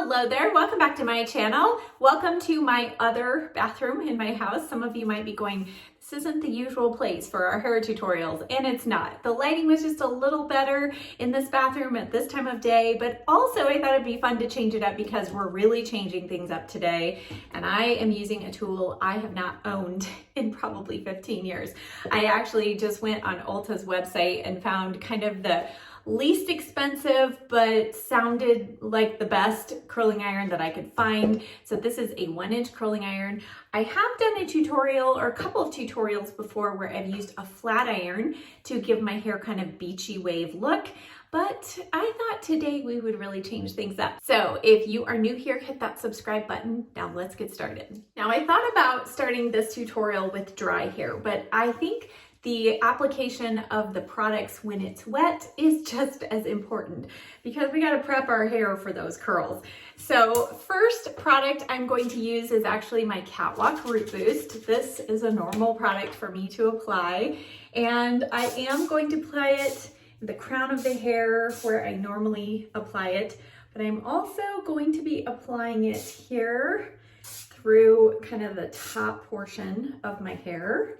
Hello there, welcome back to my channel. Welcome to my other bathroom in my house. Some of you might be going, this isn't the usual place for our hair tutorials, and it's not. The lighting was just a little better in this bathroom at this time of day, but also I thought it'd be fun to change it up because we're really changing things up today, and I am using a tool I have not owned in probably 15 years. I actually just went on Ulta's website and found kind of the least expensive but sounded like the best curling iron that I could find. So this is a 1-inch curling iron. I have done a tutorial or a couple of tutorials before where I've used a flat iron to give my hair kind of beachy wave look, but I thought today we would really change things up. So if you are new here, hit that subscribe button. Now let's get started. Now I thought about starting this tutorial with dry hair, but I think the application of the products when it's wet is just as important because we got to prep our hair for those curls. So first product I'm going to use is actually my Catwalk Root Boost. This is a normal product for me to apply, and I am going to apply it in the crown of the hair where I normally apply it, but I'm also going to be applying it here through kind of the top portion of my hair.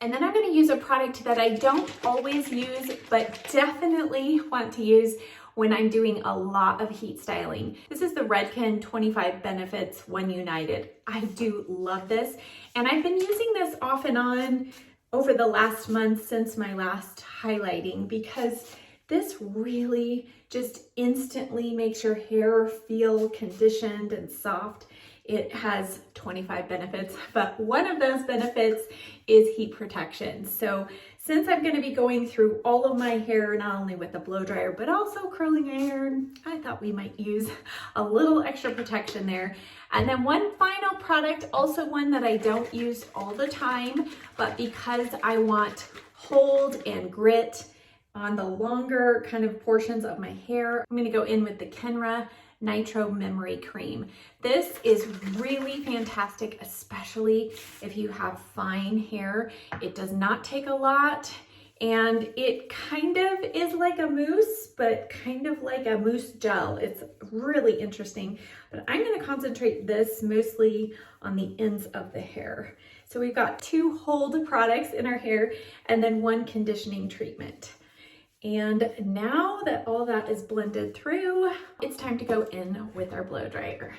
And then I'm going to use a product that I don't always use, but definitely want to use when I'm doing a lot of heat styling. This is the RAKUTEN 25 Benefits One United. I do love this, and I've been using this off and on over the last month since my last highlighting because this really just instantly makes your hair feel conditioned and soft. It has 25 benefits, but one of those benefits is heat protection. So since I'm going to be going through all of my hair, not only with the blow dryer, but also curling iron, I thought we might use a little extra protection there. And then one final product, also one that I don't use all the time, but because I want hold and grit on the longer kind of portions of my hair, I'm going to go in with the Kenra Nitro Memory Cream. This is really fantastic, especially if you have fine hair. It does not take a lot, and it kind of is like a mousse, but kind of like a mousse gel. It's really interesting, but I'm going to concentrate this mostly on the ends of the hair. So we've got 2 hold products in our hair and then 1 conditioning treatment. And now that all that is blended through, it's time to go in with our blow dryer.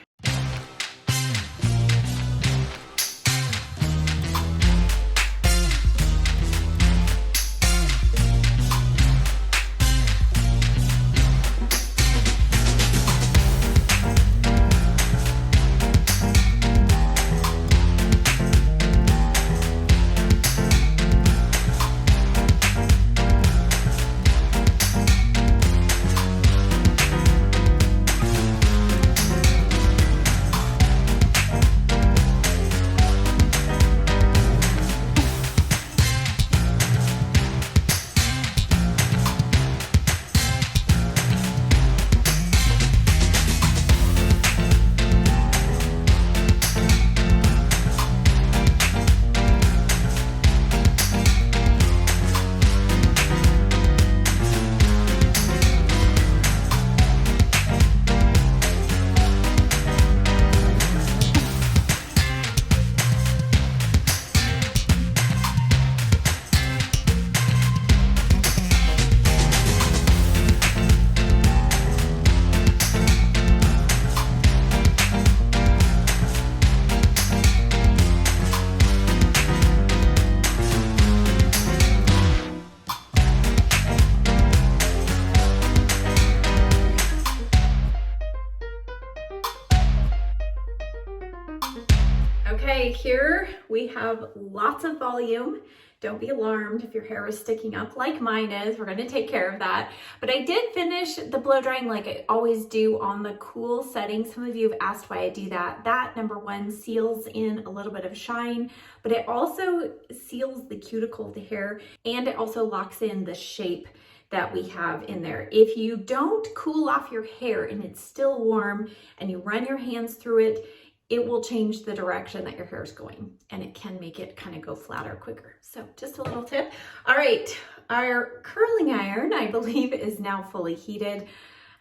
Okay, here we have lots of volume. Don't be alarmed if your hair is sticking up like mine is. We're going to take care of that. But I did finish the blow drying like I always do on the cool setting. Some of you have asked why I do that. That, number one, seals in a little bit of shine, but it also seals the cuticle of the hair, and it also locks in the shape that we have in there. If you don't cool off your hair and it's still warm and you run your hands through it, it will change the direction that your hair is going, and it can make it kind of go flatter quicker. So just a little tip. All right, our curling iron, I believe, is now fully heated.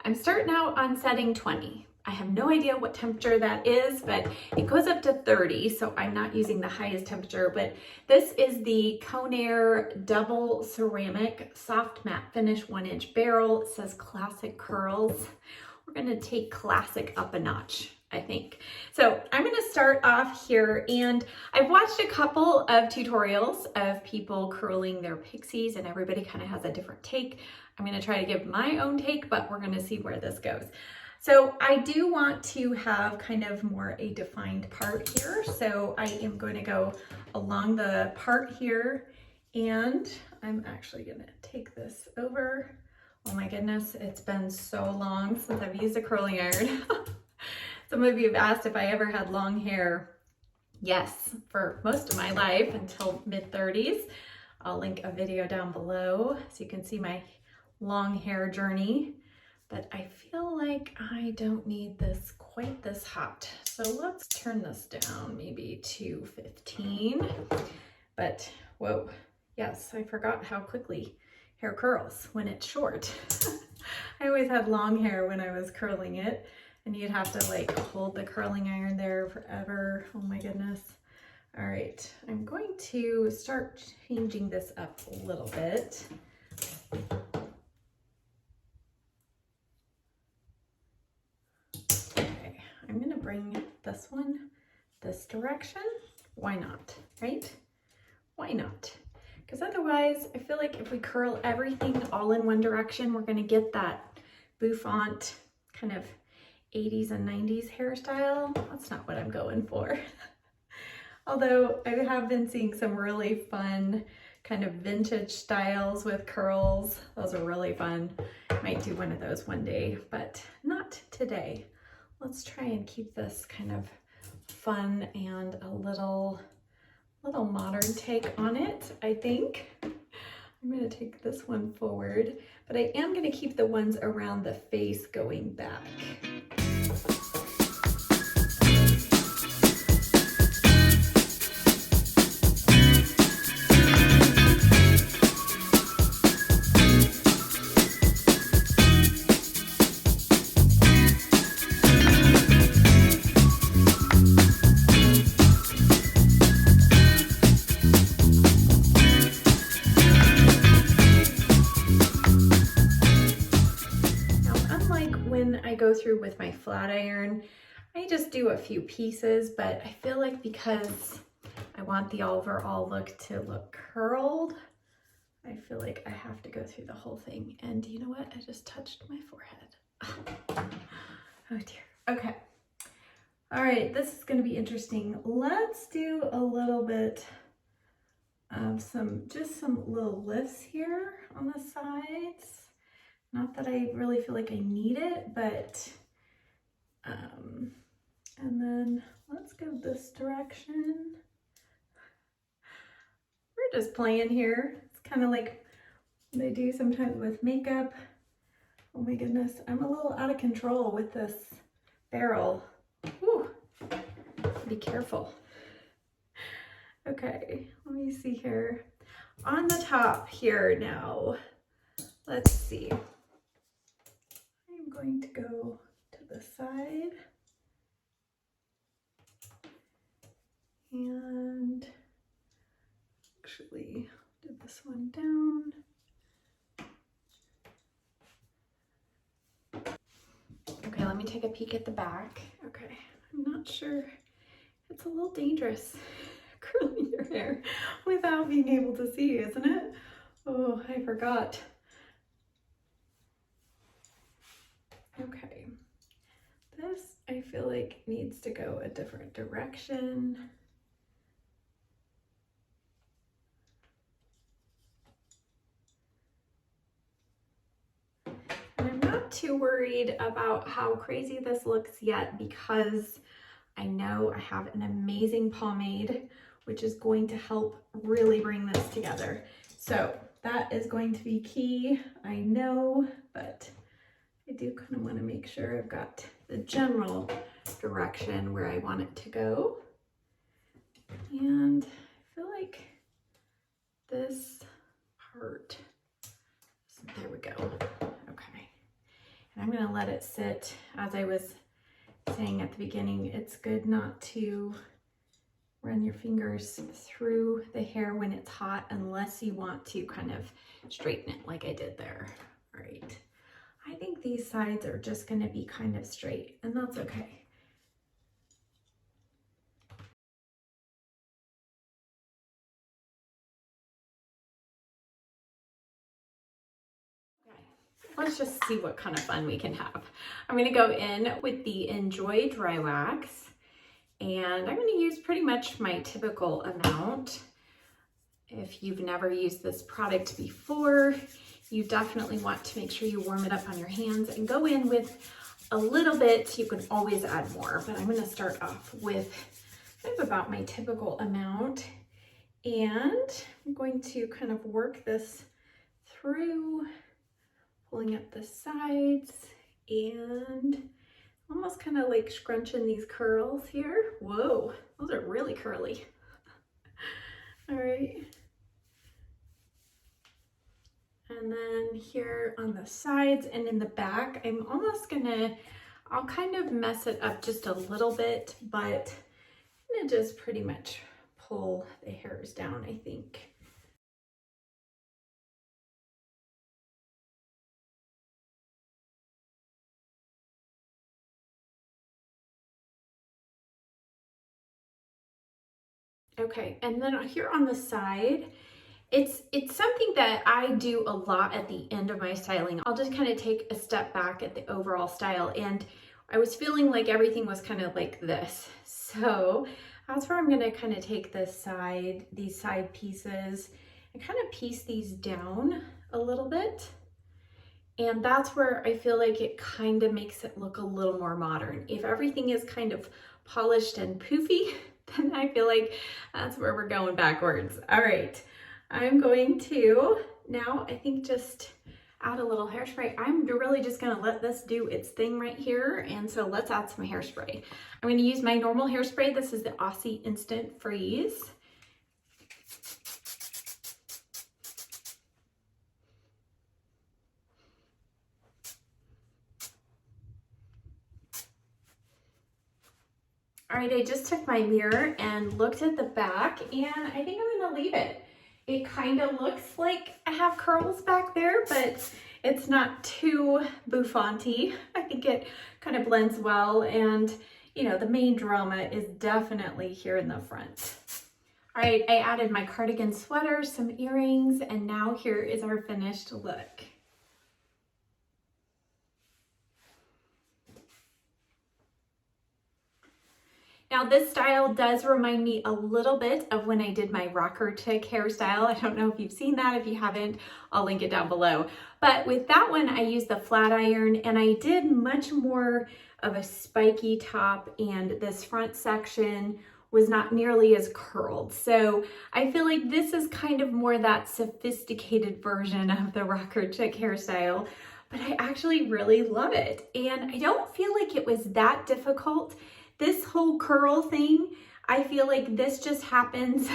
I'm starting out on setting 20. I have no idea what temperature that is, but it goes up to 30, so I'm not using the highest temperature, but this is the Conair Double Ceramic Soft Matte Finish 1-inch barrel. It says Classic Curls. We're gonna take Classic up a notch, I think. So I'm gonna start off here, and I've watched a couple of tutorials of people curling their pixies, and everybody kind of has a different take. I'm gonna try to give my own take, but we're gonna see where this goes. So I do want to have kind of more a defined part here. So I am going to go along the part here, and I'm actually gonna take this over. Oh my goodness, it's been so long since I've used a curling iron. Some of you have asked if I ever had long hair. Yes, for most of my life until mid-30s. I'll link a video down below so you can see my long hair journey. But I feel like I don't need this quite this hot. So let's turn this down maybe to 15. But whoa, yes, I forgot how quickly hair curls when it's short. I always had long hair when I was curling it, and you'd have to like hold the curling iron there forever. Oh my goodness. All right, I'm going to start changing this up a little bit. Okay, I'm gonna bring this one this direction. Why not, right? Why not? Because otherwise, I feel like if we curl everything all in one direction, we're gonna get that bouffant kind of 80s and 90s hairstyle. That's not what I'm going for. Although I have been seeing some really fun kind of vintage styles with curls. Those are really fun. Might do one of those one day, but not today. Let's try and keep this kind of fun and a little modern take on it, I think. I'm gonna take this one forward, but I am gonna keep the ones around the face going back. Go through with my flat iron, I just do a few pieces, but I feel like because I want the overall look to look curled, I feel like I have to go through the whole thing. And you know what? I just touched my forehead. Oh dear. Okay. All right, this is going to be interesting. Let's do a little bit of just some little lifts here on the sides. Not that I really feel like I need it, but, and then let's go this direction. We're just playing here. It's kind of like what I do sometimes with makeup. Oh my goodness, I'm a little out of control with this barrel. Whew. Be careful. Okay, let me see here. On the top here now, let's see. I'm going to go to the side and actually did this one down. Okay, let me take a peek at the back. Okay, I'm not sure. It's a little dangerous curling your hair without being able to see, isn't it? Oh, I forgot. Okay, this I feel like needs to go a different direction. And I'm not too worried about how crazy this looks yet because I know I have an amazing pomade, which is going to help really bring this together. So that is going to be key, I know, but I do kind of want to make sure I've got the general direction where I want it to go. And I feel like this part, there we go. Okay. And I'm gonna let it sit. As I was saying at the beginning, it's good not to run your fingers through the hair when it's hot unless you want to kind of straighten it like I did there. All right. I think these sides are just gonna be kind of straight, and that's okay. Let's just see what kind of fun we can have. I'm gonna go in with the Enjoy Dry Wax, and I'm gonna use pretty much my typical amount. If you've never used this product before, you definitely want to make sure you warm it up on your hands and go in with a little bit. You can always add more, but I'm gonna start off with kind of about my typical amount. And I'm going to kind of work this through, pulling up the sides and almost kind of like scrunching these curls here. Whoa, those are really curly. All right. And then here on the sides and in the back, I'm almost I'll kind of mess it up just a little bit, but I'm gonna just pretty much pull the hairs down, I think. Okay, and then here on the side, it's something that I do a lot at the end of my styling. I'll just kind of take a step back at the overall style, and I was feeling like everything was kind of like this. So that's where I'm gonna kind of take these side pieces and kind of piece these down a little bit. And that's where I feel like it kind of makes it look a little more modern. If everything is kind of polished and poofy, then I feel like that's where we're going backwards. All right, I'm going to now, I think, just add a little hairspray. I'm really just gonna let this do its thing right here. And so let's add some hairspray. I'm gonna use my normal hairspray. This is the Aussie Instant Freeze. All right, I just took my mirror and looked at the back, and I think I'm gonna leave it. It kind of looks like I have curls back there, but it's not too bouffanty. I think it kind of blends well, and you know, the main drama is definitely here in the front. All right, I added my cardigan sweater, some earrings, and now here is our finished look. Now this style does remind me a little bit of when I did my RAKUTEN hairstyle. I don't know if you've seen that. If you haven't, I'll link it down below. But with that one, I used the flat iron, and I did much more of a spiky top, and this front section was not nearly as curled. So I feel like this is kind of more that sophisticated version of the RAKUTEN hairstyle, but I actually really love it. And I don't feel like it was that difficult. This whole curl thing, I feel like this just happens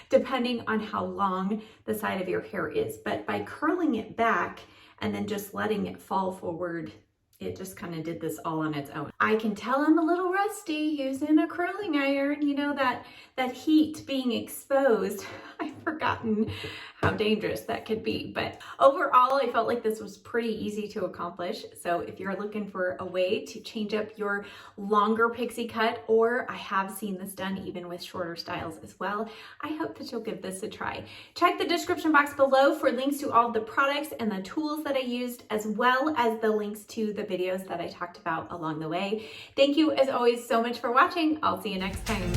depending on how long the side of your hair is. But by curling it back and then just letting it fall forward, it just kind of did this all on its own. I can tell I'm a little rusty using a curling iron, you know, that heat being exposed. I've forgotten how dangerous that could be. But overall, I felt like this was pretty easy to accomplish. So if you're looking for a way to change up your longer pixie cut, or I have seen this done even with shorter styles as well, I hope that you'll give this a try. Check the description box below for links to all the products and the tools that I used, as well as the links to the videos that I talked about along the way. Thank you as always so much for watching. I'll see you next time.